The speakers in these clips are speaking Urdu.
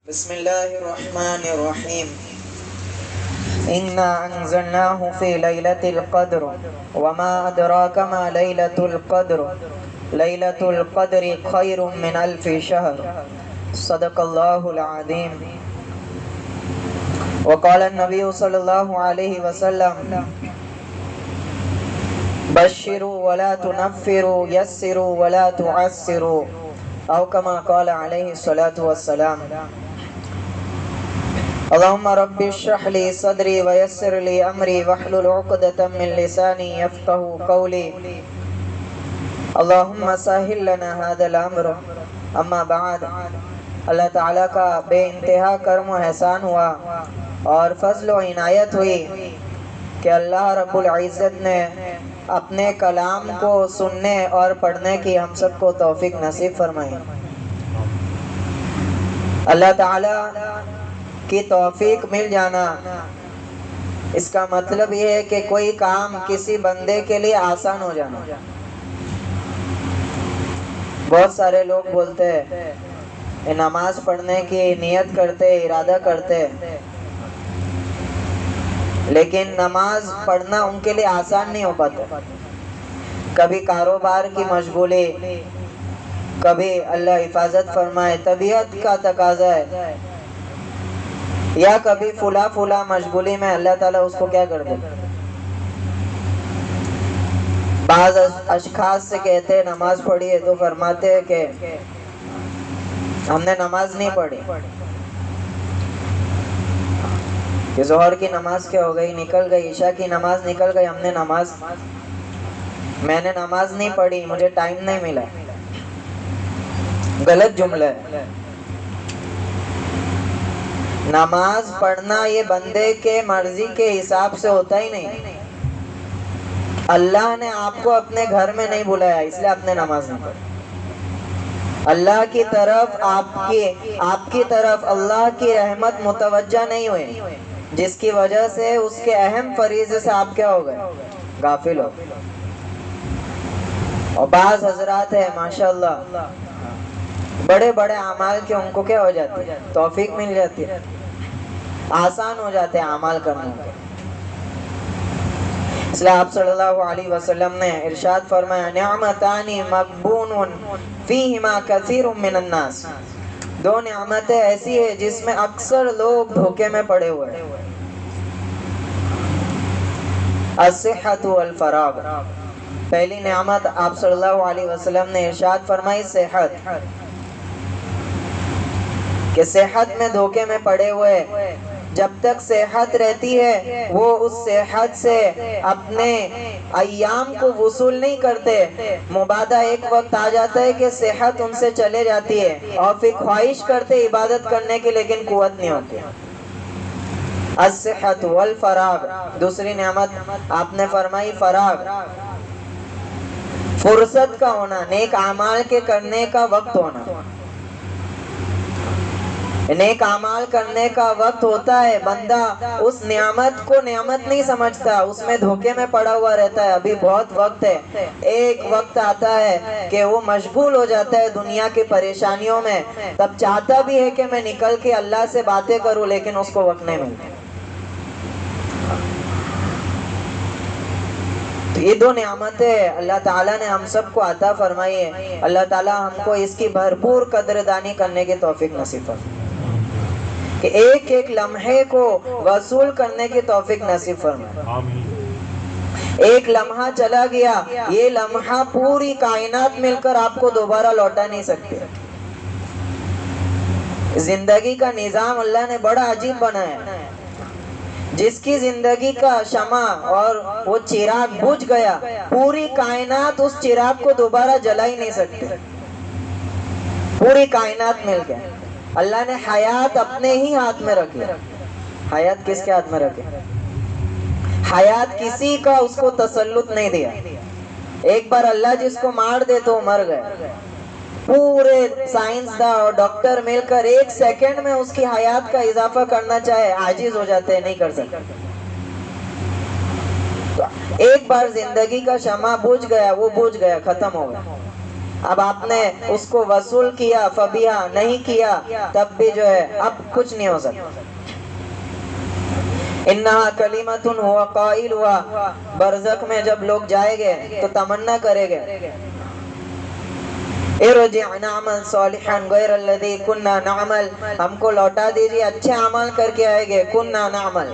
بسم الله الرحمن الرحيم إنا أنزلناه في ليلة القدر وما أدراك ما ليلة القدر ليلة القدر خير من ألف شهر صدق الله العظيم وقال النبي صلى الله عليه وسلم بشروا ولا تنفروا يسروا ولا تعسروا أو كما قال عليه الصلاة والسلام اللهم رب اشرح لي صدري ويسر لي امري واحلل عقدة من لساني يفقهوا قولي اللهم سهل لنا هذا الامر اما بعد اللہ تعالیٰ کا بے انتہا کرم و احسان ہوا اور فضل و عنایت ہوئی کہ اللہ رب العزت نے اپنے کلام کو سننے اور پڑھنے کی ہم سب کو توفیق نصیب فرمائی۔ اللہ تعالیٰ کی توفیق مل جانا اس کا مطلب یہ ہے کہ کوئی کام کسی بندے کے لیے آسان ہو جانا۔ بہت سارے لوگ بولتے ہیں نماز پڑھنے کی نیت کرتے ارادہ کرتے لیکن نماز پڑھنا ان کے لیے آسان نہیں ہو پاتا۔ کبھی کاروبار کی مشغولی، کبھی اللہ حفاظت فرمائے طبیعت کا تقاضا ہے، یا کبھی فلا مشغولی میں اللہ تعالیٰ اس کو کیا کر دے۔ بعض اشخاص سے کہتے ہیں نماز پڑھی ہے تو فرماتے ہیں کہ ہم نے نماز نہیں پڑھی، کہ ظہر کی نماز کیا ہو گئی، نکل گئی، عشاء کی نماز نکل گئی، میں نے نماز نہیں پڑھی، مجھے ٹائم نہیں ملا۔ غلط جملہ ہے۔ نماز پڑھنا یہ بندے کے مرضی کے حساب سے ہوتا ہی نہیں۔ اللہ نے آپ کو اپنے گھر میں نہیں بلایا اس لیے آپ نے نماز نہیں پڑھی۔ اللہ کی طرف آپ کی طرف اللہ کی رحمت متوجہ نہیں ہوئی، جس کی وجہ سے اس کے اہم فریضے سے آپ کیا ہو گئے، غافل ہو۔ اور بعض حضرات ہیں ماشاءاللہ بڑے بڑے اعمال کے ان کو کیا ہو جاتی ہے، توفیق مل جاتی ہے، آسان ہو جاتے ہیں اعمال کرنے کے۔ اس لیے آپ صلی اللہ علیہ وسلم نے ارشاد فرمایا نعمتان مغبون فیہما کثیر من الناس، دو نعمتیں ایسی ہیں جس میں اکثر لوگ دھوکے میں پڑے ہوئے ہیں۔ الصحت والفراغ، پہلی نعمت آپ صلی اللہ علیہ وسلم نے ارشاد فرمائی صحت، کہ صحت میں دھوکے میں پڑے ہوئے، جب تک صحت رہتی ہے وہ اس صحت سے اپنے ایام کو وصول نہیں کرتے، مبادہ ایک وقت آ جاتا ہے کہ صحت ان سے چلے جاتی ہے اور پھر خواہش کرتے عبادت کرنے کی لیکن قوت نہیں ہوتی۔ الصحت والفراغ، دوسری نعمت آپ نے فرمائی فراغ، فرصت کا ہونا، نیک اعمال کے کرنے کا وقت ہونا۔ نیک اعمال کرنے کا وقت ہوتا ہے، بندہ اس نعمت کو نعمت نہیں سمجھتا، اس میں دھوکے میں پڑا ہوا رہتا ہے، ابھی بہت وقت ہے۔ ایک وقت آتا ہے کہ وہ مشغول ہو جاتا ہے دنیا کی پریشانیوں میں، تب چاہتا بھی ہے کہ میں نکل کے اللہ سے باتیں کروں لیکن اس کو وقت نہیں ملتا۔ یہ دو نعمتیں اللہ تعالیٰ نے ہم سب کو عطا فرمائی ہے، اللہ تعالیٰ ہم کو اس کی بھرپور قدردانی کرنے کی توفیق نصیب فرمائے، کہ ایک ایک لمحے کو وصول کرنے کی توفیق نصیب فرمائے۔ ایک لمحہ چلا گیا، یہ لمحہ پوری کائنات مل کر آپ کو دوبارہ لوٹا نہیں سکتے۔ زندگی کا نظام اللہ نے بڑا عجیب بنایا ہے، جس کی زندگی کا شمع اور وہ چراغ بجھ گیا، پوری کائنات اس چراغ کو دوبارہ جلا ہی نہیں سکتے، پوری کائنات مل گیا۔ اللہ نے حیات اپنے ہی ہاتھ میں رکھی۔ حیات کس کے ہاتھ میں رکھی؟ حیات کسی کا اس کو تسلط نہیں دیا۔ ایک بار اللہ جس کو مار دے تو مر گئے، پورے سائنسداں اور ڈاکٹر مل کر ایک سیکنڈ میں اس کی حیات کا اضافہ کرنا چاہے عاجز ہو جاتے ہیں، نہیں کر سکتے۔ ایک بار زندگی کا شمع بجھ گیا، وہ بجھ گیا، ختم ہو گیا۔ اب آپ نے اس کو وصول کیا فبیہا، نہیں کیا تب بھی جو ہے اب کچھ نہیں ہو سکتا۔ انہا کلمتن ہوا قائل ہوا، برزخ میں جب لوگ جائیں گے تو تمنا کرے گے ارجع نعمل صالحا غیر الذی کننا نعمل، ہم کو لوٹا دیجیے، اچھے عمل کر کے آئے گے، کننا نعمل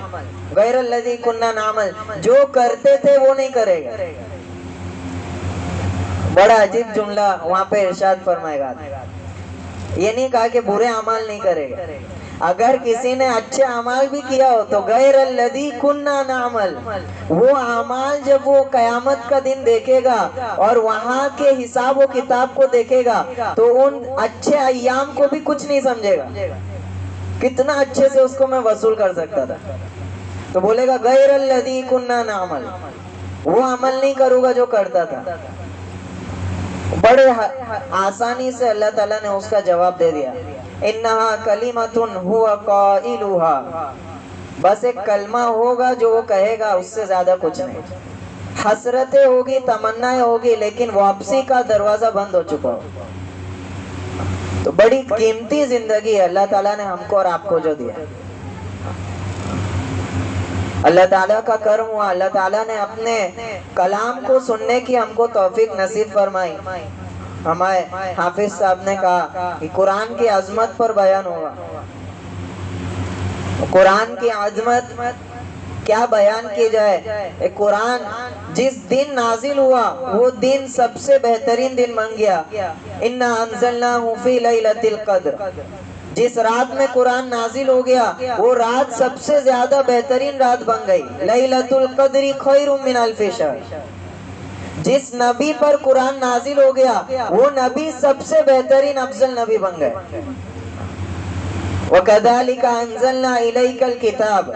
غیر الذی کننا نعمل، جو کرتے تھے وہ نہیں کرے گا۔ بڑا عجیب جملہ وہاں پہ ارشاد فرمائے گا، یہ نہیں کہا کہ برے عمل نہیں کرے گا، اگر کسی نے اچھے اعمال بھی کیا ہو تو غیر الذی کننا نعمل، وہ اعمال جب وہ قیامت کا دن دیکھے گا اور وہاں کے حساب و کتاب کو دیکھے گا تو ان اچھے ایام کو بھی کچھ نہیں سمجھے گا، کتنا اچھے سے اس کو میں وصول کر سکتا تھا، تو بولے گا غیر الذی کننا نعمل، وہ عمل نہیں کروں گا جو کرتا تھا۔ بڑے آسانی سے اللہ تعالیٰ نے اس کا جواب دے دیا، انہا کلمتن ہوا قائلہا، بس ایک کلمہ ہوگا جو وہ کہے گا، اس سے زیادہ کچھ نہیں، حسرتیں ہوگی، تمنائیں ہوگی، لیکن واپسی کا دروازہ بند ہو چکا ہو۔ تو بڑی قیمتی زندگی ہے اللہ تعالیٰ نے ہم کو اور آپ کو جو دیا، اللہ تعالیٰ کا کرم ہوا، اللہ تعالیٰ نے اپنے کلام کو سننے کی ہم کو توفیق نصیب فرمائی۔ ہمارے حافظ صاحب نے کہا کہ قرآن کی عظمت پر بیان ہوگا، قرآن کی عظمت کیا بیان کی جائے، قرآن جس دن نازل ہوا وہ دن سب سے بہترین دن بن گیا، اِنَّا أَنزَلْنَاهُ فِي لَيْلَةِ الْقَدْرِ، جس رات میں قرآن نازل ہو گیا وہ رات سب سے زیادہ بہترین رات بن گئی، لیلۃ القدر خیر من الف شہر، جس نبی پر قرآن نازل ہو گیا وہ نبی سب سے بہترین افضل نبی بن گئے۔ وَكَذَلِكَ أَنزَلْنَا إِلَيْكَ الْكِتَابَ،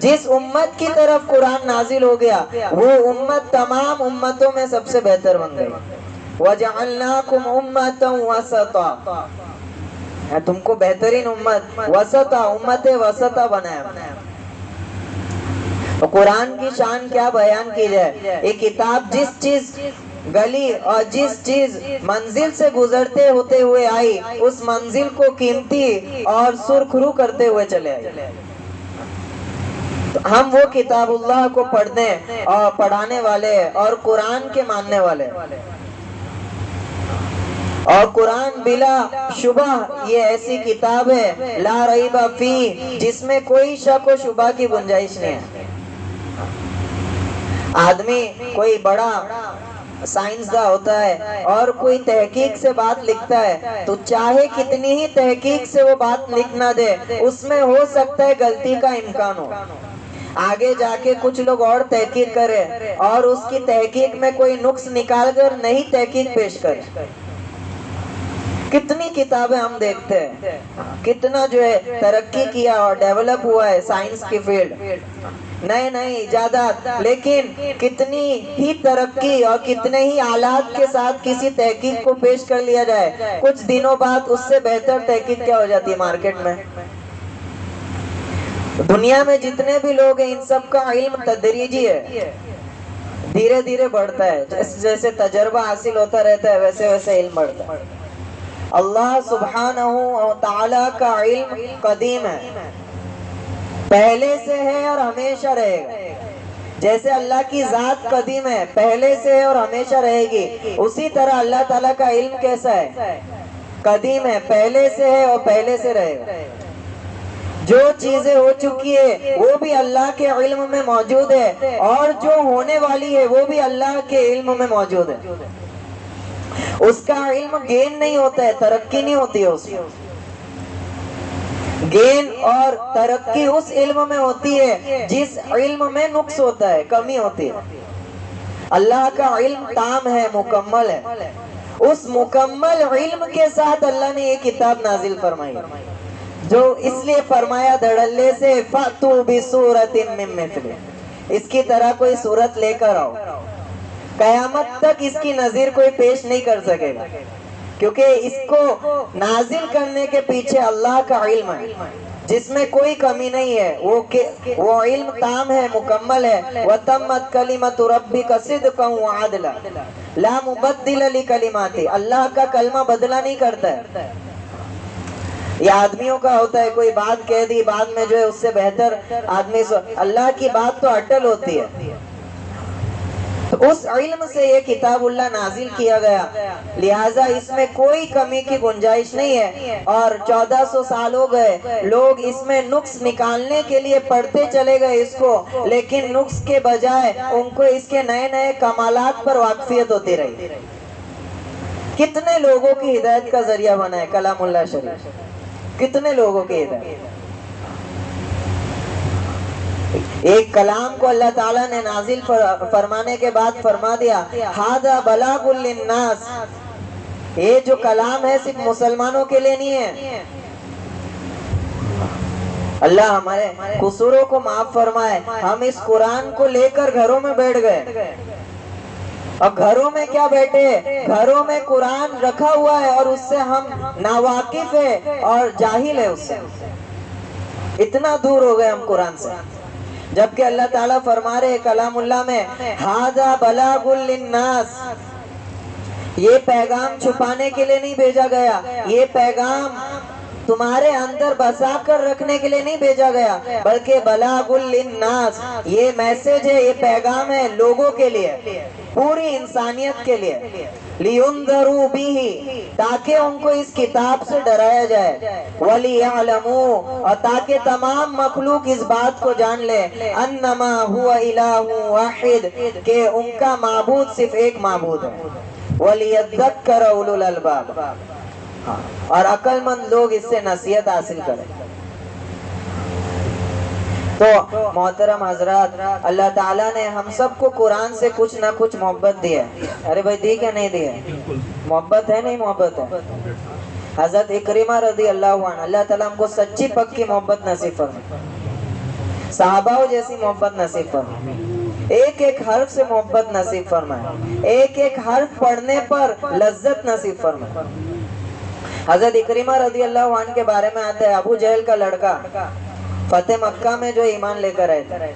جس امت کی طرف قرآن نازل ہو گیا وہ امت تمام امتوں میں سب سے بہتر بن گئی۔ وَجَعَلْنَاكُمْ أُمَّةً وَسَطًا، تم کو بہترین امت، وسطا، امت وسطا بنایا۔ قرآن کی شان کیا بیان کی جائے، یہ کتاب جس چیز گلی اور جس چیز منزل سے گزرتے ہوتے ہوئے آئی اس منزل کو قیمتی اور سرخرو کرتے ہوئے چلے آئی۔ ہم وہ کتاب اللہ کو پڑھنے اور پڑھانے والے اور قرآن کے ماننے والے، اور قرآن بلا شبہ یہ ایسی کتاب ہے لا ریب فی، جس میں کوئی شک و شبہ کی گنجائش نہیں ہے۔ آدمی کوئی بڑا سائنسداں ہوتا ہے اور کوئی تحقیق سے بات لکھتا ہے تو چاہے کتنی ہی تحقیق سے وہ بات لکھ نہ دے، اس میں ہو سکتا ہے غلطی کا امکان ہو، آگے جا کے کچھ لوگ اور تحقیق کرے اور اس کی تحقیق میں کوئی نقص نکال کر نئی تحقیق پیش کرے۔ کتنی کتابیں ہم دیکھتے ہیں، کتنا جو ہے ترقی کیا اور ڈیولپ ہوا ہے سائنس کی فیلڈ، نئے نئے ایجادات، لیکن کتنی ہی ترقی اور کتنے ہی آلات کے ساتھ کسی تحقیق کو پیش کر لیا جائے، کچھ دنوں بعد اس سے بہتر تحقیق کیا ہو جاتی ہے مارکیٹ میں۔ دنیا میں جتنے بھی لوگ ہیں ان سب کا علم تدریجی ہے، دھیرے دھیرے بڑھتا ہے، جیسے جیسے تجربہ حاصل ہوتا رہتا ہے ویسے ویسے علم بڑھتا ہے۔ اللہ سبحانہ و تعالیٰ کا علم قدیم ہے، پہلے سے ہے اور ہمیشہ رہے گا، جیسے اللہ کی ذات قدیم ہے، پہلے سے ہے اور ہمیشہ رہے گی، اسی طرح اللہ تعالیٰ کا علم کیسا ہے، قدیم ہے، پہلے سے ہے اور پہلے سے رہے گا۔ جو چیزیں ہو چکی ہے وہ بھی اللہ کے علم میں موجود ہے اور جو ہونے والی ہے وہ بھی اللہ کے علم میں موجود ہے۔ اس کا علم گین نہیں ہوتا ہے، ترقی نہیں ہوتی ہے، اس میں گین اور ترقی اس علم میں ہوتی ہے جس علم میں نقص ہوتا ہے، کمی ہوتی ہے۔ اللہ کا علم تام ہے، مکمل ہے، اس مکمل علم کے ساتھ اللہ نے یہ کتاب نازل فرمائی، جو اس لیے فرمایا دھڑلے سے فَأْتُوا بِسُورَةٍ مِّن مِّثْلِهِ، اس کی طرح کوئی صورت لے کر آؤ، قیامت تک اس کی نظیر کوئی پیش نہیں کر سکے گا، کیونکہ اس کو نازل کرنے کے پیچھے اللہ کا علم ہے جس میں کوئی کمی نہیں ہے، وہ علم تام ہے، مکمل ہے۔ وَتَمَّتْ كَلِمَةُ رَبِّكَ صِدْقًا وَعَدْلًا، لا مبدل لکلماتی، اللہ کا کلمہ بدلا نہیں کرتا ہے. یہ آدمیوں کا ہوتا ہے، کوئی بات کہہ دی بعد میں جو ہے اس سے بہتر آدمی اللہ کی بات تو اٹل ہوتی ہے. تو اس علم سے یہ کتاب اللہ نازل کیا گیا، لہٰذا اس میں کوئی کمی کی گنجائش نہیں ہے. اور 1400 سال ہو گئے، لوگ اس میں نقص نکالنے کے لیے پڑھتے چلے گئے اس کو، لیکن نقص کے بجائے ان کو اس کے نئے نئے کمالات پر واقفیت ہوتی رہی. کتنے لوگوں کی ہدایت کا ذریعہ بنا ہے کلام اللہ شریف، کتنے لوگوں کی ہدایت. ایک کلام کو اللہ تعالیٰ نے نازل فرمانے کے بعد فرما دیا ھذا بلاغ للناس، یہ جو کلام ہے صرف مسلمانوں کے لیے نہیں ہے. اللہ ہمارے قصوروں کو معاف فرمائے. ہم اس قرآن کو لے کر گھروں میں بیٹھ گئے، اور گھروں میں کیا بیٹھے، گھروں میں قرآن رکھا ہوا ہے اور اس سے ہم ناواقف ہے اور جاہل ہے. اس سے اتنا دور ہو گئے ہم قرآن سے، جبکہ اللہ تعالیٰ فرما رہے کلام اللہ میں ھذا بلاغ للناس، یہ پیغام چھپانے کے لیے نہیں بھیجا گیا، یہ پیغام تمہارے اندر بسا کر رکھنے کے لیے نہیں بھیجا گیا، بلکہ بلاغ للناس، یہ میسج ہے، یہ پیغام ہے لوگوں کے لیے، پوری انسانیت کے لیے. لِيُنذَرُوا بِهِ، تاکہ ان کو اس کتاب سے ڈرایا جائے. وَلِيَعْلَمُوا، اور تاکہ تمام مخلوق اس بات کو جان لے انما هو الہ واحد، کہ ان کا معبود صرف ایک معبود ہے. وَلِيَذَّكَّرَ أُولُو الْأَلْبَابِ، اور عقل مند لوگ اس سے نصیحت حاصل کریں. تو محترم حضرات، اللہ تعالیٰ نے ہم سب کو قرآن سے کچھ نہ کچھ محبت دی ہے. ارے بھائی دی کیا نہیں دی ہے؟ محبت ہے نہیں محبت ہے. حضرت اکرمہ رضی اللہ عنہ، اللہ تعالیٰ ہم کو سچی پکی محبت نصیب فرمائے، صحابہ جیسی محبت نصیب فرمائے، ایک ایک حرف سے محبت نصیب فرمائے، ایک ایک حرف پڑھنے پر لذت نصیب فرمائے. حضرت اکرمہ رضی اللہ عنہ کے بارے میں آتا ہے، ابو جہل کا لڑکا فتح مکہ میں جو ایمان لے کر آئے تھے،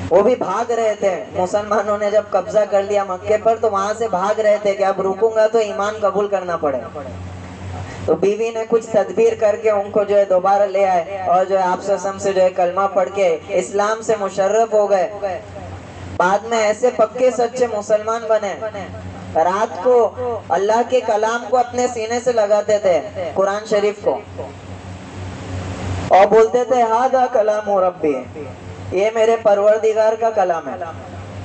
وہ بھی بھاگ رہے تھے. مسلمانوں نے جب قبضہ کر لیا مکے پر تو وہاں سے بھاگ رہے تھے کہ اب رکوں گا تو ایمان قبول کرنا پڑے. تو بیوی نے کچھ تدبیر کر کے ان کو جو ہے دوبارہ لے آئے، اور جو ہے آپ سے جو ہے کلمہ پڑھ کے اسلام سے مشرف ہو گئے. بعد میں ایسے پکے سچے مسلمان بنے، رات کو اللہ کے کلام کو اپنے سینے سے لگاتے تھے، قرآن شریف کو، اور بولتے تھے ھذا کلام ربی، یہ میرے پروردگار کا کلام ہے.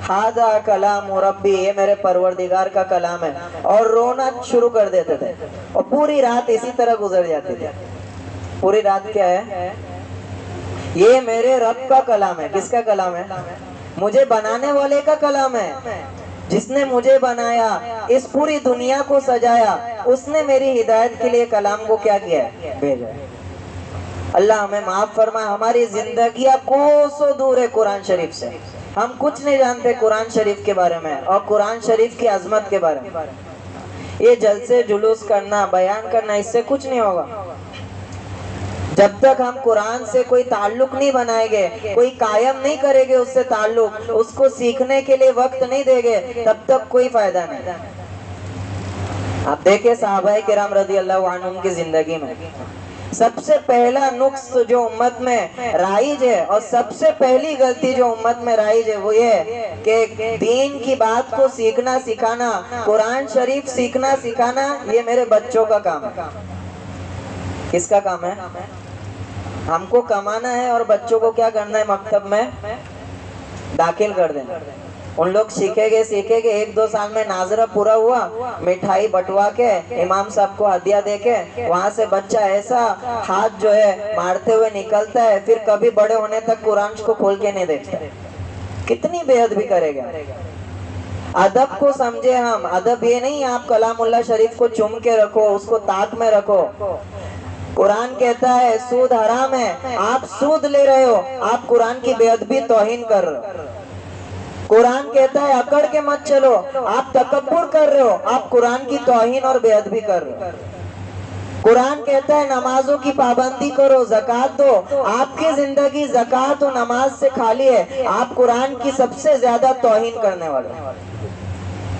ھذا کلام ربی، یہ میرے پروردگار کا کلام ہے. اور رونا شروع کر دیتے تھے، اور پوری رات اسی طرح گزر جاتی تھی. پوری رات کیا ہے؟ یہ میرے رب کا کلام ہے. کس کا کلام ہے؟ مجھے بنانے والے کا کلام ہے. جس نے مجھے بنایا، اس پوری دنیا کو سجایا، اس نے میری ہدایت کے لیے کلام کو کیا کیا ہے؟ بھیجا ہے. اللہ ہمیں معاف فرمائے. ہماری زندگیاں کوسوں دور ہے قرآن شریف سے، ہم کچھ نہیں جانتے قرآن شریف کے بارے میں اور قرآن شریف کی عظمت کے بارے میں. یہ جلسے جلوس کرنا، بیان کرنا، اس سے کچھ نہیں ہوگا. جب تک ہم قرآن سے کوئی تعلق نہیں بنائیں گے، کوئی قائم نہیں کریں گے اس سے تعلق، اس کو سیکھنے کے لیے وقت نہیں دیں گے، تب تک کوئی فائدہ نہیں. آپ دیکھیں صحابہ کرام رضی اللہ عنہم کی زندگی میں سب سے پہلا نقص جو امت میں رائج ہے، اور سب سے پہلی غلطی جو امت میں رائج ہے، وہ یہ ہے کہ دین کی بات کو سیکھنا سکھانا، قرآن شریف سیکھنا سکھانا، یہ میرے بچوں کا کام ہے. کس کا کام ہے؟ ہم کو کمانا ہے اور بچوں کو کیا کرنا ہے؟ مکتب میں داخل کر دینا. ان لوگ سیکھیں گے 1-2 سال میں ناظرہ پورا ہوا، مٹھائی بٹوا کے امام صاحب کو ہدیہ دے کے وہاں سے بچہ ایسا ہاتھ جو ہے مارتے ہوئے نکلتا ہے، پھر کبھی بڑے ہونے تک قرآن کو کھول کے نہیں دیکھتا. کتنی بے ادبی کرے گا. ادب کو سمجھے ہم. ادب یہ نہیں آپ کلام اللہ شریف کو چوم کے رکھو، اس کو تاک میں رکھو. قرآن کہتا ہے سود حرام ہے، آپ سود لے رہے ہو، آپ قرآن کی بے ادبی توہین کر رہے ہو. قرآن کہتا ہے اکڑ کے مت چلو، آپ تکبر کر رہے ہو، آپ قرآن کی توہین اور بے ادبی کر رہے ہو. قرآن کہتا ہے نمازوں کی پابندی کرو، زکوٰۃ دو، آپ کی زندگی زکوٰۃ و نماز سے خالی ہے، آپ قرآن کی سب سے زیادہ توہین کرنے والے.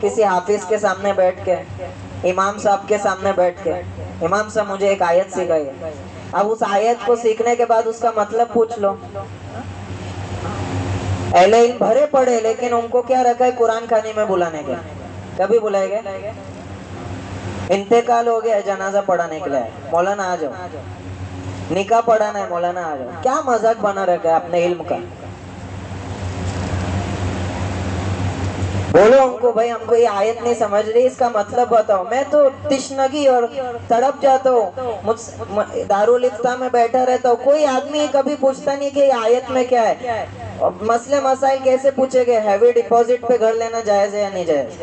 کسی حافظ کے سامنے بیٹھ کے، امام صاحب کے سامنے بیٹھ کے، امام صاحب مجھے ایک آیت سکھائیے، اب اس آیت کو سیکھنے کے بعد اس کا مطلب پوچھ لو۔ اہل علم بھرے پڑے، لیکن ان کو کیا رکھا ہے؟ قرآن خوانی میں بلانے کے۔ کبھی بلائے گئے؟ انتقال ہو گیا، جنازہ پڑھانے کے لیے مولانا آ جاؤ، نکاح پڑھانا ہے مولانا آ جاؤ۔ کیا مذاق بنا رکھا ہے اپنے علم کا؟ بولو ان کو بھائی ہم کو یہ آیت نہیں سمجھ رہی، اس کا مطلب بتاؤ۔ میں تو تشنگی اور تڑپ جاتا ہوں، دارالفتہ میں بیٹھا رہتا ہوں، کوئی آدمی کبھی پوچھتا نہیں کہ یہ آیت میں کیا ہے۔ مسئلے مسائل کیسے پوچھے گئے؟ ہیوی ڈپوزٹ پہ گھر لینا جائز ہے یا نہیں جائز؟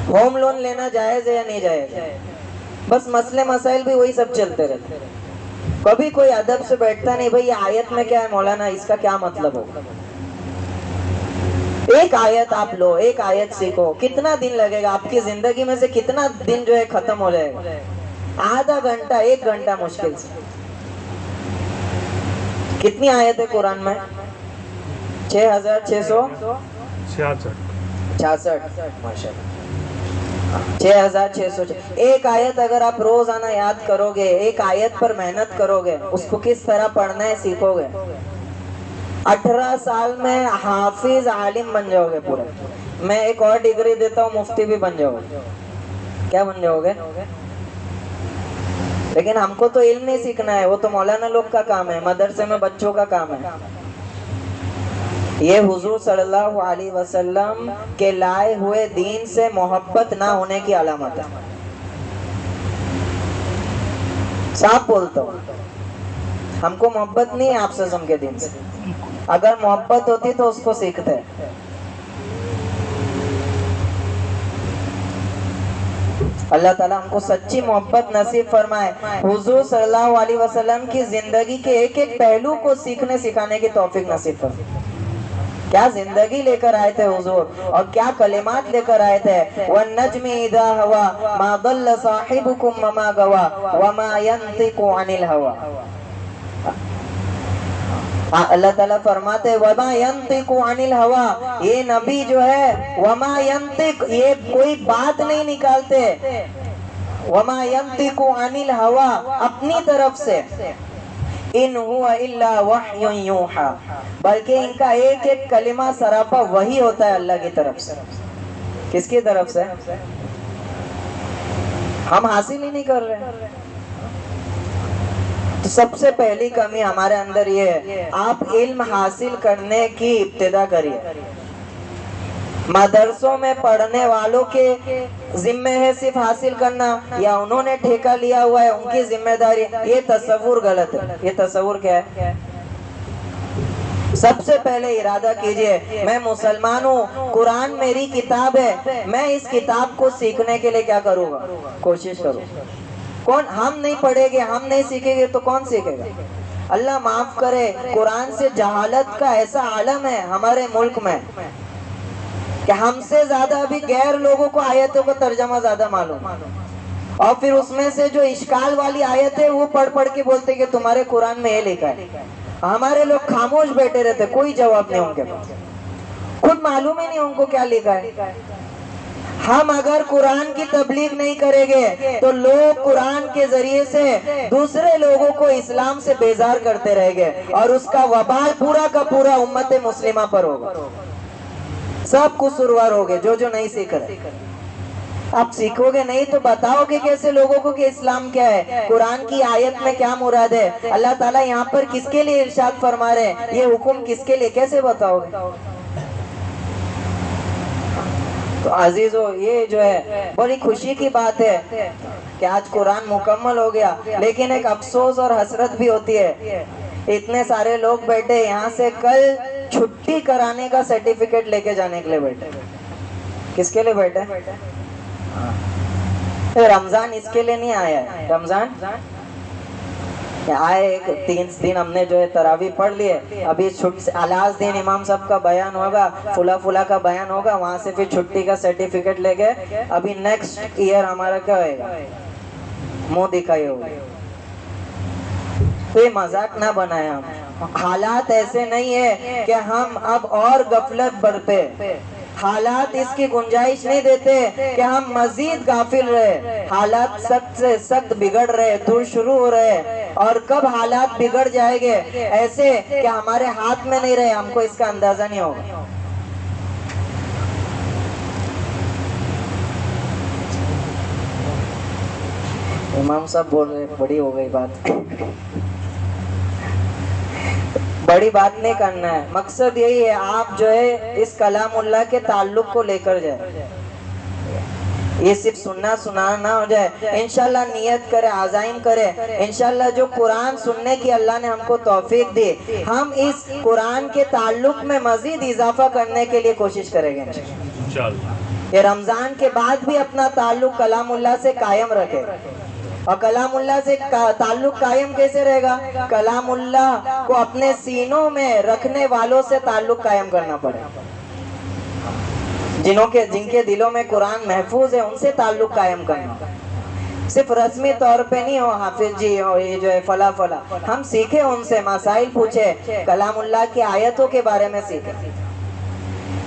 ہوم لون لینا جائز ہے یا نہیں جائز؟ بس مسئلے مسائل بھی وہی سب چلتے رہتے، کبھی کوئی ادب سے بیٹھتا نہیں بھائی یہ آیت میں کیا ہے مولانا، اس کا کیا مطلب ہوگا؟ ایک آیت آپ لو، ایک آیت سیکھو، کتنا دن لگے گا؟ آپ کی زندگی میں سے کتنا دن جو ہے ختم ہو جائے گا؟ آدھا گھنٹہ، ایک گھنٹہ مشکل سے۔ کتنی آیت ہے قرآن میں؟ 6666 ماشاءاللہ، 6666۔ ایک آیت اگر آپ روزانہ یاد کرو گے، ایک آیت پر محنت کرو گے، اس کو کس طرح پڑھنا ہے سیکھو گے، 18 سال میں حافظ عالم بن جاؤ گے پورے۔ میں ایک اور ڈگری دیتا ہوں، مفتی بھی بن جاؤ گے۔ کیا بن جاؤ گے؟ لیکن ہم کو تو علم نہیں سیکھنا ہے، وہ تو مولانا لوگ کا کام ہے، مدرسے میں بچوں کا کام ہے۔ یہ حضور صلی اللہ علیہ وسلم کے لائے ہوئے دین سے محبت نہ ہونے کی علامت ہے۔ صاف بولتا ہوں، ہم کو محبت نہیں ہے آپ سزم کے دین سے۔ اگر محبت ہوتی تو اس کو سیکھتے۔ اللہ تعالیٰ ہم کو سچی محبت نصیب فرمائے، حضور صلی اللہ علیہ وسلم کی زندگی کے ایک ایک پہلو کو سیکھنے سکھانے کی توفیق نصیب فرمائے۔ کیا زندگی لے کر آئے تھے حضور، اور کیا کلمات لے کر آئے تھے۔ وَالنَّجْمِ إِذَا هَوَى مَا ضَلَّ صَاحِبُكُمْ وَمَا غَوَى وَمَا يَنطِقُ عَنِ الْهَوَى۔ اللہ تعالیٰ فرماتے وَمَا يَنطِقُ عَنِ الْهَوَى، یہ نبی جو ہے وَمَا يَنطِق، یہ کوئی بات نہیں نکالتے، وَمَا يَنطِقُ عَنِ الْهَوَى، اپنی طرف سے، ان ہوا الا وحی یوحا، بلکہ ان کا ایک ایک کلمہ سراپا وحی ہوتا ہے اللہ کی طرف سے۔ کس کی طرف سے؟ ہم حاصل ہی نہیں کر رہے۔ تو سب سے پہلی کمی ہمارے اندر یہ ہے، آپ علم حاصل کرنے کی ابتدا کریے۔ مدرسوں میں پڑھنے والوں کے ذمہ ہے صرف حاصل کرنا، یا انہوں نے ٹھیکہ لیا ہوا ہے ان کی ذمہ داری، یہ تصور غلط ہے۔ یہ تصور کیا ہے؟ سب سے پہلے ارادہ کیجئے میں مسلمان ہوں، قرآن میری کتاب ہے، میں اس کتاب کو سیکھنے کے لیے کیا کروں گا؟ کوشش کروں۔ کون؟ ہم نہیں پڑھیں گے، ہم نہیں سیکھیں گے تو کون سیکھے گا؟ اللہ معاف کرے، قرآن سے جہالت کا ایسا عالم ہے ہمارے ملک میں کہ ہم سے زیادہ ابھی غیر لوگوں کو آیتوں کا ترجمہ زیادہ معلوم، اور پھر اس میں سے جو اشکال والی آیت ہے وہ پڑھ پڑھ کے بولتے کہ تمہارے قرآن میں یہ لکھا ہے۔ ہمارے لوگ خاموش بیٹھے رہتے، کوئی جواب نہیں ان کے پاس، خود معلوم ہی نہیں ان کو کیا لکھا ہے۔ ہم اگر قرآن کی تبلیغ نہیں کریں گے تو لوگ قرآن کے ذریعے سے دوسرے لوگوں کو اسلام سے بیزار کرتے رہیں گے، اور اس کا وبال پورا کا پورا امت مسلمہ پر ہوگا۔ سب قصوروار ہوگے جو نہیں سیکھ رہے۔ آپ سیکھو گے نہیں تو بتاؤ گے کیسے لوگوں کو کہ اسلام کیا ہے، قرآن کی آیت میں کیا مراد ہے، اللہ تعالیٰ یہاں پر کس کے لیے ارشاد فرما رہے ہیں، یہ حکم کس کے لیے، کیسے بتاؤ گے؟ تو عزیزو، یہ جو ہے بڑی خوشی کی بات ہے کہ آج قرآن مکمل ہو گیا، لیکن ایک افسوس اور حسرت بھی ہوتی ہے، اتنے سارے لوگ بیٹھے یہاں سے کل چھٹی کرانے کا سرٹیفکیٹ لے کے جانے کے لیے بیٹھے۔ کس کے لیے بیٹھے؟ رمضان اس کے لیے نہیں آیا ہے، رمضان آئے ایک 3 دن ہم نے جو ہے تراویح پڑھ لیے، ابھی الاس دن امام صاحب کا بیان ہوگا، فلا کا بیان ہوگا، وہاں سے پھر چھٹی کا سرٹیفکیٹ لے گئے، ابھی نیکسٹ ایئر ہمارا کیا ہوئے گا؟ منہ دکھائی ہوگا۔ تو یہ مذاق نہ بنائے ہم، حالات ایسے نہیں ہے کہ ہم اب اور غفلت برتے، حالات اس کی گنجائش نہیں دیتے کہ ہم مزید غافل رہے، حالات سخت سے سخت بگڑ رہے، تو شروع ہو رہے، اور کب حالات بگڑ جائیں گے ایسے کہ ہمارے ہاتھ میں نہیں رہے، ہم کو اس کا اندازہ نہیں ہوگا۔ امام صاحب بول رہے بڑی ہو گئی بات، بڑی بات نہیں کرنا ہے، مقصد یہی ہے آپ جو ہے اس کلام اللہ کے تعلق کو لے کر جائے، یہ صرف سننا سنانا نہ ہو جائے۔ انشاءاللہ نیت کرے، عزائم کرے، انشاءاللہ جو قرآن سننے کی اللہ نے ہم کو توفیق دی، ہم اس قرآن کے تعلق میں مزید اضافہ کرنے کے لیے کوشش کریں گے انشاءاللہ۔ یہ رمضان کے بعد بھی اپنا تعلق کلام اللہ سے قائم رکھے، اور کلام اللہ سے تعلق قائم کیسے رہے گا؟ کلام اللہ کو اپنے سینوں میں رکھنے والوں سے تعلق قائم کرنا پڑے، جن کے دلوں میں قرآن محفوظ ہے ان سے تعلق قائم کرنا، صرف رسمی طور پہ نہیں ہو حافظ جی ہو یہ جو ہے فلا فلا، ہم سیکھیں ان سے، مسائل پوچھے، کلام اللہ کی آیتوں کے بارے میں سیکھیں،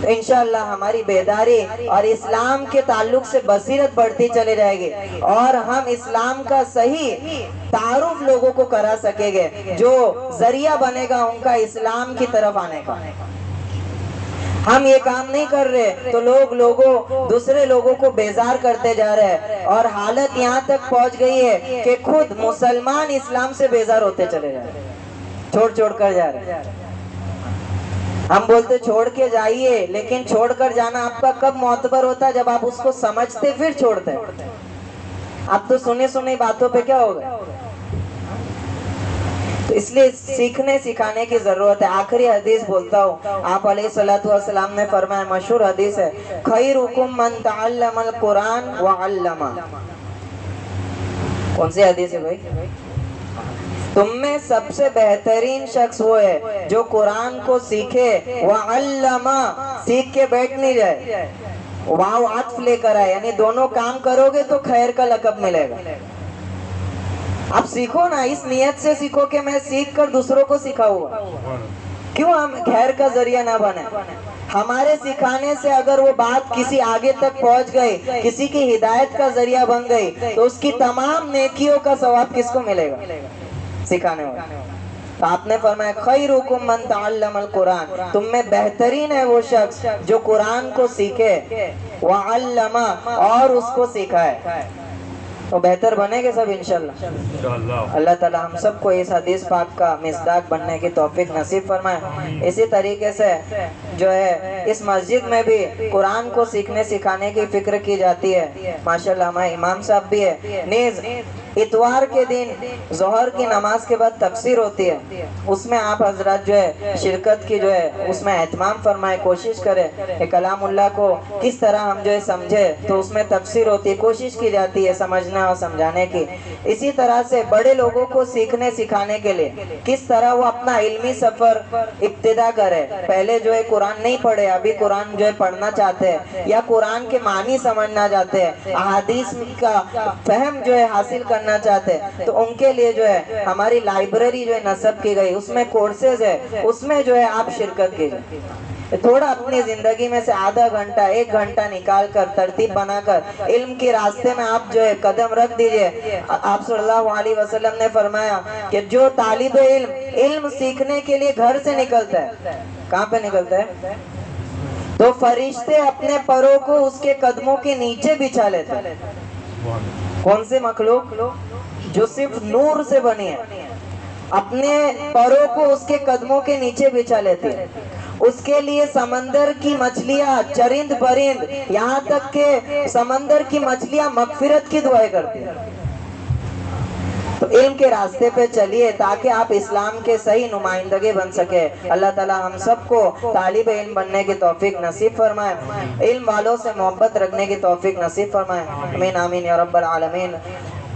تو انشاءاللہ ہماری بیداری اور اسلام کے تعلق سے بصیرت بڑھتی چلی جائے گی، اور ہم اسلام کا صحیح تعارف لوگوں کو کرا سکیں گے، جو ذریعہ بنے گا ان کا اسلام کی طرف آنے کا۔ ہم یہ کام نہیں کر رہے تو دوسرے لوگوں کو بیزار کرتے جا رہے ہیں، اور حالت یہاں تک پہنچ گئی ہے کہ خود مسلمان اسلام سے بیزار ہوتے چلے جا رہے ہیں، چھوڑ کر جا رہے ہیں۔ ہم بولتے چھوڑ کے جائیے، لیکن چھوڑ کر جانا آپ کا کب معتبر ہوتا ہے؟ جب آپ اس کو سمجھتے پھر چھوڑتے۔ اب تو سنی باتوں پہ کیا ہوگا؟ تو اس لیے سیکھنے سکھانے کی ضرورت ہے۔ آخری حدیث بولتا ہوں، آپ علیہ الصلوۃ والسلام نے فرمایا، مشہور حدیث ہے، خیرکم من تعلم القرآن وعلمہ۔ کون سی حدیث ہے بھائی؟ تم میں سب سے بہترین شخص وہ ہے جو قرآن کو سیکھے، وعلمہ، سیکھ کے بیٹھ نہیں جائے، واو عطف لے کر آئے، یعنی دونوں کام کرو گے تو خیر کا لقب ملے گا۔ اب سیکھو نا، اس نیت سے سیکھو کہ میں سیکھ کر دوسروں کو سکھاؤں گا، کیوں ہم خیر کا ذریعہ نہ بنے؟ ہمارے سکھانے سے اگر وہ بات کسی آگے تک پہنچ گئی، کسی کی ہدایت کا ذریعہ بن گئی، تو اس کی تمام نیکیوں کا ثواب کس کو ملے گا؟ سکھانے والے۔ تو آپ نے فرمایا، خیرکم من تعلم القرآن، تم میں بہترین ہے وہ شخص جو قرآن کو سیکھے، وعلمہ، اور اس کو سکھائے، تو بہتر بنے گے سب انشاءاللہ۔ اللہ تعالی ہم سب کو اس حدیث پاک کا مصداق بننے کی توفیق نصیب فرمائے۔ اسی طریقے سے جو ہے اس مسجد میں بھی قرآن کو سیکھنے سکھانے کی فکر کی جاتی ہے، ماشاءاللہ ہمارے امام صاحب بھی ہے، نیز اتوار کے دن ظہر کی نماز کے بعد تفسیر ہوتی ہے، اس میں آپ حضرات جو ہے شرکت کی جو ہے اس میں اہتمام فرمائے، کوشش کرے کہ کلام اللہ کو کس طرح ہم جو ہے سمجھے، تو اس میں تفسیر ہوتی ہے، کوشش کی جاتی ہے سمجھنا اور سمجھانے کی۔ اسی طرح سے بڑے لوگوں کو سیکھنے سکھانے کے لیے کس طرح وہ اپنا علمی سفر ابتدا کرے، پہلے جو ہے قرآن نہیں پڑھے، ابھی قرآن جو ہے پڑھنا چاہتے ہیں، یا قرآن کے معنی سمجھنا چاہتے ہیں، احادیث کا فہم جو ہے حاصل کرنا چاہتے ہیں، تو ان کے لیے جو ہے ہماری لائبریری جو ہے نصب کی گئی، اس میں کورسز ہے، اس میں جو ہے آپ شرکت کیجئے۔ تھوڑا اپنی زندگی میں سے آدھا گھنٹہ 1 گھنٹہ نکال کر ترتیب بنا کر علم کی راستے میں آپ جو ہے قدم رکھ دیجئے۔ آپ صلی اللہ علیہ وسلم نے فرمایا کہ جو طالب علم سیکھنے کے لیے گھر سے نکلتا ہے، کہاں پہ نکلتا ہے؟ تو فرشتے اپنے پروں کو اس کے قدموں کے نیچے بچھا لیتے ہیں۔ کون سے مخلوق؟ جو صرف نور سے بنی ہے، اپنے پروں کو اس کے قدموں کے نیچے بچھا لیتی ہے۔ اس کے لیے سمندر کی مچھلیاں، چرند پرند، یہاں تک کہ سمندر کی مچھلیاں مغفرت کی دعائیں کرتی ہیں۔ تو علم کے راستے پہ چلیے تاکہ آپ اسلام کے صحیح نمائندگی بن سکے۔ اللہ تعالی ہم سب کو طالب علم بننے کی توفیق نصیب فرمائے، علم والوں سے محبت رکھنے کی توفیق نصیب فرمائے، آمین آمین یا رب العالمین۔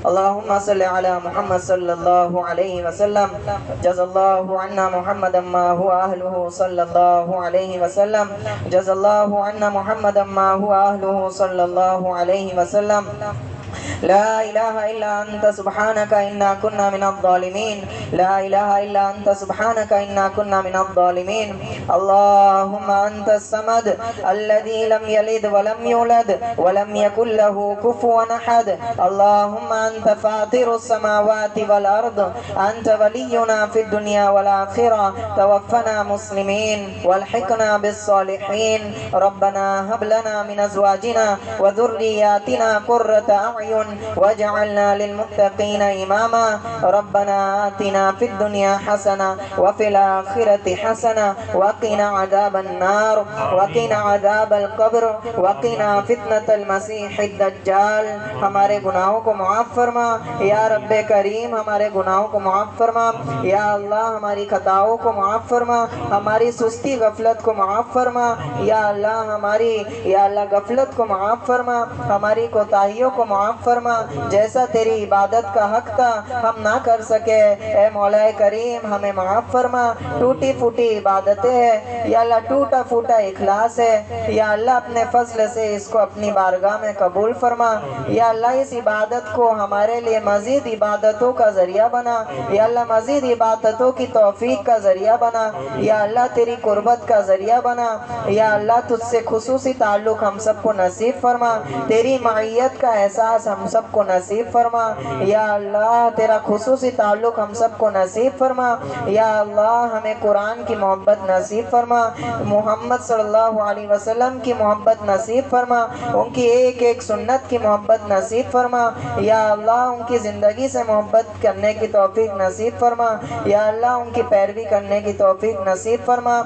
اللہم صلی علی محمد صلی اللہ علیہ وسلم، جزا اللہ عنا محمد ما هو اہلہ صلی اللہ علیہ وسلم، جزا اللہ عنا محمد ما هو اہلہ صلی اللہ علیہ وسلم۔ لا الہ الا انت سبحانک انا كنا من الظالمین، لا الہ الا انت سبحانک انا كنا من الظالمین۔ اللہم انت الصمد الذي لم يلد ولم يولد ولم يكن له كفوا احد، اللہم انت فاطر السماوات والارض، انت ولینا في الدنيا والآخرة، توفنا مسلمین والحقنا بالصالحین، ربنا هب لنا من ازواجنا وذرياتنا قرة اعین واجعلنا للمتقین اماما، ربنا آتنا في الدنيا حسنة وفي الآخرة حسنة وقنا عذاب النار وقنا عذاب القبر وقنا فتنة المسیح الدجال۔ ہمارے گناہوں کو معاف فرما یا رب کریم، ہمارے گناہوں کو معاف فرما یا اللہ، ہماری خطاؤں کو معاف فرما، ہماری سستی غفلت کو معاف فرما یا اللہ، ہماری یا اللہ غفلت کو معاف فرما، ہماری کوتاہیوں کو معاف فرما، جیسا تیری عبادت کا حق تھا ہم نہ کر سکے، اے مولا کریم ہمیں معاف فرما۔ ٹوٹی پھوٹی عبادتیں ہے یا اللہ، ٹوٹا پھوٹا اخلاص ہے یا اللہ، اپنے فضل سے اس کو اپنی بارگاہ میں قبول فرما یا اللہ، اس عبادت کو ہمارے لیے مزید عبادتوں کا ذریعہ بنا یا اللہ، مزید عبادتوں کی توفیق کا ذریعہ بنا یا اللہ، تیری قربت کا ذریعہ بنا یا اللہ، تجھ سے خصوصی تعلق ہم سب کو نصیب فرما، تیری معیت کا احساس ہم سب کو نصیب فرما یا اللہ، تیرا خصوصی تعلق ہم سب کو نصیب فرما یا اللہ، ہمیں قرآن کی محبت نصیب فرما، محمد صلی اللہ علیہ وسلم کی محبت نصیب فرما، ان کی ایک ایک سنت کی محبت نصیب فرما یا اللہ، ان کی زندگی سے محبت کرنے کی توفیق نصیب فرما یا اللہ، ان کی پیروی کرنے کی توفیق نصیب فرما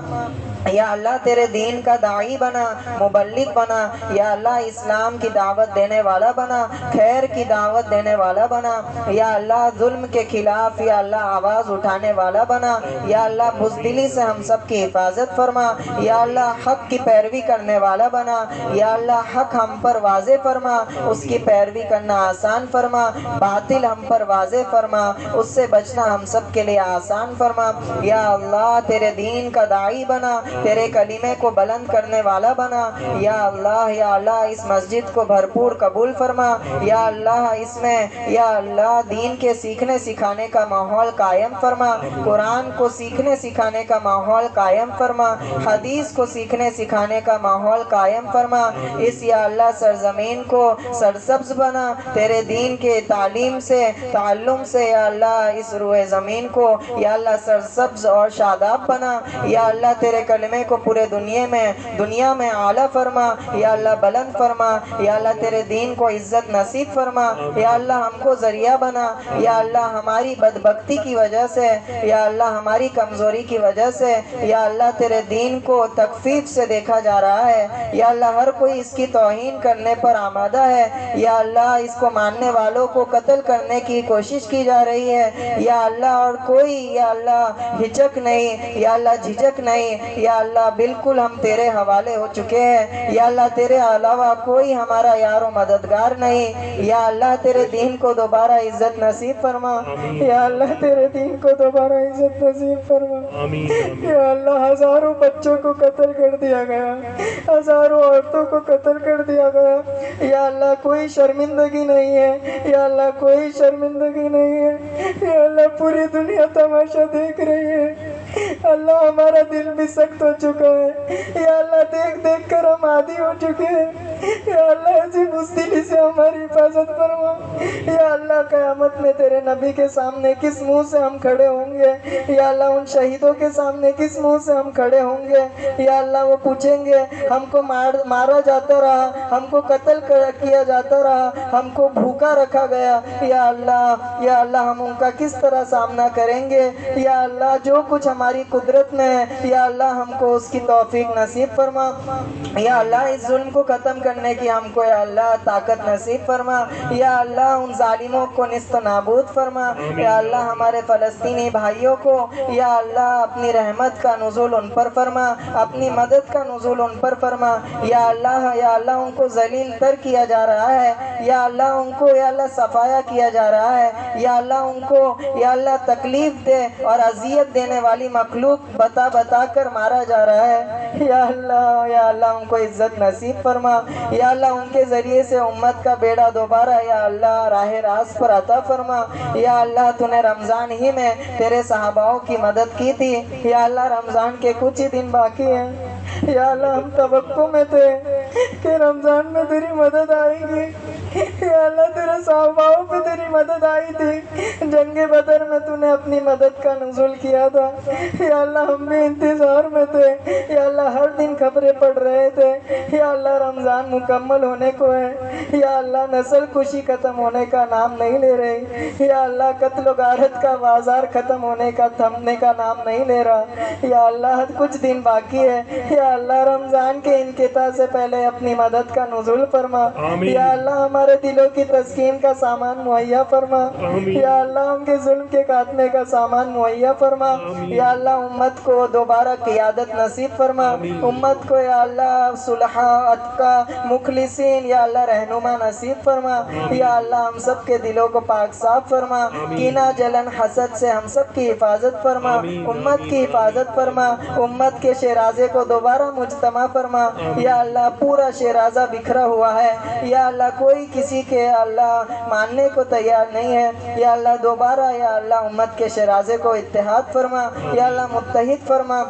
یا اللہ، تیرے دین کا داعی بنا، مبلغ بنا یا اللہ، اسلام کی دعوت دینے والا بنا، خیر کی دعوت دینے والا بنا یا اللہ، ظلم کے خلاف یا اللہ آواز اٹھانے والا بنا یا اللہ، بزدلی سے ہم سب کی حفاظت فرما یا اللہ، حق کی پیروی کرنے والا بنا یا اللہ، حق ہم پر واضح فرما، اس کی پیروی کرنا آسان فرما، باطل ہم پر واضح فرما، اس سے بچنا ہم سب کے لیے آسان فرما یا اللہ، تیرے دین کا داعی بنا، تیرے کلمے کو بلند کرنے والا بنا یا اللہ، اس مسجد کو بھرپور قبول فرما یا اللہ، اس میں یا اللہ دین کے سیکھنے سکھانے کا ماحول قائم فرما، قرآن کو سیکھنے سکھانے کا ماحول قائم فرما، حدیث کو سیکھنے سکھانے کا ماحول قائم فرما، اس یا اللہ سرزمین کو سرسبز بنا، تیرے دین کے تعلیم سے تعلم سے یا اللہ، اس روئے زمین کو یا اللہ سرسبز اور شاداب بنا یا اللہ، تیرے کلمے کو پورے دنیا میں اعلیٰ فرما یا اللہ، بلند فرما یا اللہ، تیرے دین کو عزت نصیب فرما یا اللہ، ہم کو ذریعہ بنا یا اللہ، ہماری بدبختی کی وجہ سے یا اللہ، ہماری کمزوری کی وجہ سے یا اللہ، تیرے دین کو تخفیف سے دیکھا جا رہا ہے یا اللہ، ہر کوئی اس کی توہین کرنے پر آمادہ ہے یا اللہ، اس کو ماننے والوں کو قتل کرنے کی کوشش کی جا رہی ہے یا اللہ، اور کوئی یا اللہ ہچک نہیں یا اللہ، جھجک نہیں یا اللہ، بالکل ہم تیرے حوالے ہو چکے ہیں یا اللہ، تیرے علاوہ کوئی ہمارا یار و مددگار نہیں یا اللہ، تیرے دین کو دوبارہ عزت نصیب فرما یا اللہ، تیرے دین کو دوبارہ عزت نصیب فرما یا اللہ، ہزاروں بچوں کو قتل کر دیا گیا، ہزاروں عورتوں کو قتل کر دیا گیا یا اللہ، کوئی شرمندگی نہیں ہے یا اللہ، کوئی شرمندگی نہیں ہے یا اللہ، پوری دنیا تماشا دیکھ رہی ہے اللہ، ہمارا دل بھی سخت ہو چکا ہے یا اللہ، دیکھ دیکھ کر ہم عادی ہو چکے ہیں یا اللہ، ایسی بزدلی سے ہماری حفاظت فرما یا اللہ، قیامت میں تیرے نبی کے سامنے کس منہ سے ہم کھڑے ہوں گے یا اللہ، ان شہیدوں کے سامنے کس منہ سے ہم کھڑے ہوں گے یا اللہ، وہ پوچھیں گے ہم کو مارا جاتا رہا، ہم کو قتل کیا جاتا رہا، ہم کو بھوکا رکھا گیا یا اللہ، ہم ان کا کس طرح سامنا کریں گے یا اللہ، جو کچھ ہماری قدرت میں ہے یا اللہ، ہم کو اس کی توفیق نصیب فرما یا اللہ، اس ظلم کو ختم کرنے کی ہم کو یا اللہ طاقت نصیب فرما یا اللہ، ان ظالموں کو نیست و نابود فرما یا اللہ، ہمارے فلسطینی بھائیوں کو یا اللہ اپنی رحمت کا نزول ان پر فرما، اپنی مدد کا نزول ان پر فرما یا اللہ ان کو ذلیل تر کیا جا رہا ہے یا اللہ، ان کو یا اللہ صفایا کیا جا رہا ہے یا اللہ، ان کو یا اللہ تکلیف دے اور اذیت دینے والی مخلوق مخلوق بتا بتا کر مارا جا رہا ہے، یا اللہ ان کو عزت نصیب فرما، یا اللہ ان کے ذریعے سے امت کا بیڑا دوبارہ یا اللہ راہ راست پر عطا فرما۔ یا اللہ تو نے رمضان ہی میں تیرے صحاباؤں کی مدد کی تھی، یا اللہ رمضان کے کچھ ہی دن باقی ہیں، یا اللہ ہم توقع میں تھے کہ رمضان میں تیری مدد آئے گی، یا اللہ تیرے صحاباؤں پہ تیری مدد آئی تھی، جنگ بدر میں تو نے اپنی مدد کا نزول کیا تھا، یا اللہ ہم بھی انتظار میں تھے، یا اللہ ہر دن خبریں پڑھ رہے تھے، یا اللہ رمضان مکمل ہونے کو ہے، یا اللہ نسل کشی ختم ہونے کا نام نہیں لے رہی، یا اللہ قتل و غارت کا بازار ختم ہونے کا تھمنے کا نام نہیں لے رہا، یا اللہ کچھ دن باقی ہے، یا اللہ رمضان کے انقطاع سے پہلے اپنی مدد کا نزول فرما، یا اللہ ہمارے دلوں کی تسکین کا سامان مہیا فرما، یا اللہ ان کے ظلم کے خاتمے کا سامان مہیا فرما، یا اللہ امت کو دوبارہ قیادت نصیب فرما، امت کو یا اللہ صلحاء اتقا مخلصین یا اللہ رہنما نصیب فرما، یا اللہ ہم سب کے دلوں کو پاک صاف فرما، کینہ جلن حسد سے ہم سب کی حفاظت فرما، امت کی حفاظت فرما، امت کے شیرازے کو دوبارہ مجتمع فرما، یا اللہ پورا شیرازہ بکھرا ہوا ہے، یا اللہ کوئی کسی کے اللہ ماننے کو تیار نہیں ہے، یا اللہ دوبارہ یا اللہ امت کے شیرازے کو اتحاد فرما، یا اللہ متحد فرما،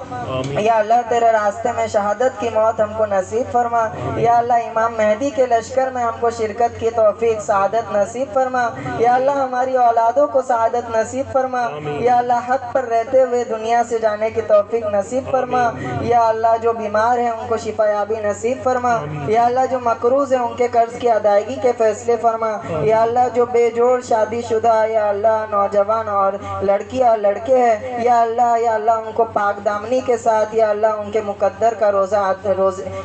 یا اللہ تیرے راستے میں شہادت کی موت ہم کو نصیب فرما، یا اللہ امام مہدی کے لشکر میں ہم کو شرکت کی توفیق سعادت نصیب فرما، یا اللہ ہماری اولادوں کو سعادت نصیب فرما، یا اللہ حق پر رہتے ہوئے دنیا سے جانے کی توفیق نصیب فرما، یا اللہ جو بیمار ہیں ان کو شفا یابی نصیب فرما، یا اللہ جو مقروض ہیں ان کے قرض کی ادائیگی کے فیصلے فرما، یا اللہ جو بے جوڑ شادی شدہ یا اللہ نوجوان اور لڑکیاں لڑکے ہیں، یا اللہ ان کو پاک دامنی کے ساتھ یا اللہ ان کے مقدر کا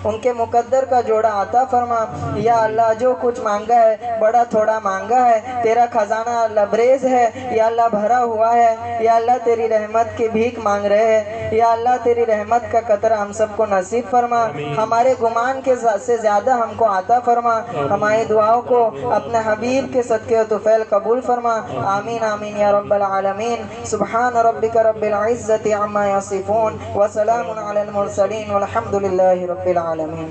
ان کے مقدر کا جوڑا عطا فرما، یا اللہ جو کچھ مانگا ہے بڑا تھوڑا مانگا ہے، تیرا خزانہ لبریز ہے یا اللہ بھرا ہوا ہے، یا اللہ تیری رحمت کی بھیک مانگ رہے ہیں، یا اللہ تیری رحمت کا قطرہ ہم سب کو نصیب فرما، ہمارے گمان کے سے زیادہ ہم کو عطا فرما، ہماری دعاؤں کو اپنے حبیب کے صدقے و طفیل قبول فرما، آمین آمین یا رب العالمین۔ سبحان ربک رب العزت عما یصفون وسلام علی المرسلین والحمد للہ رب العالمین۔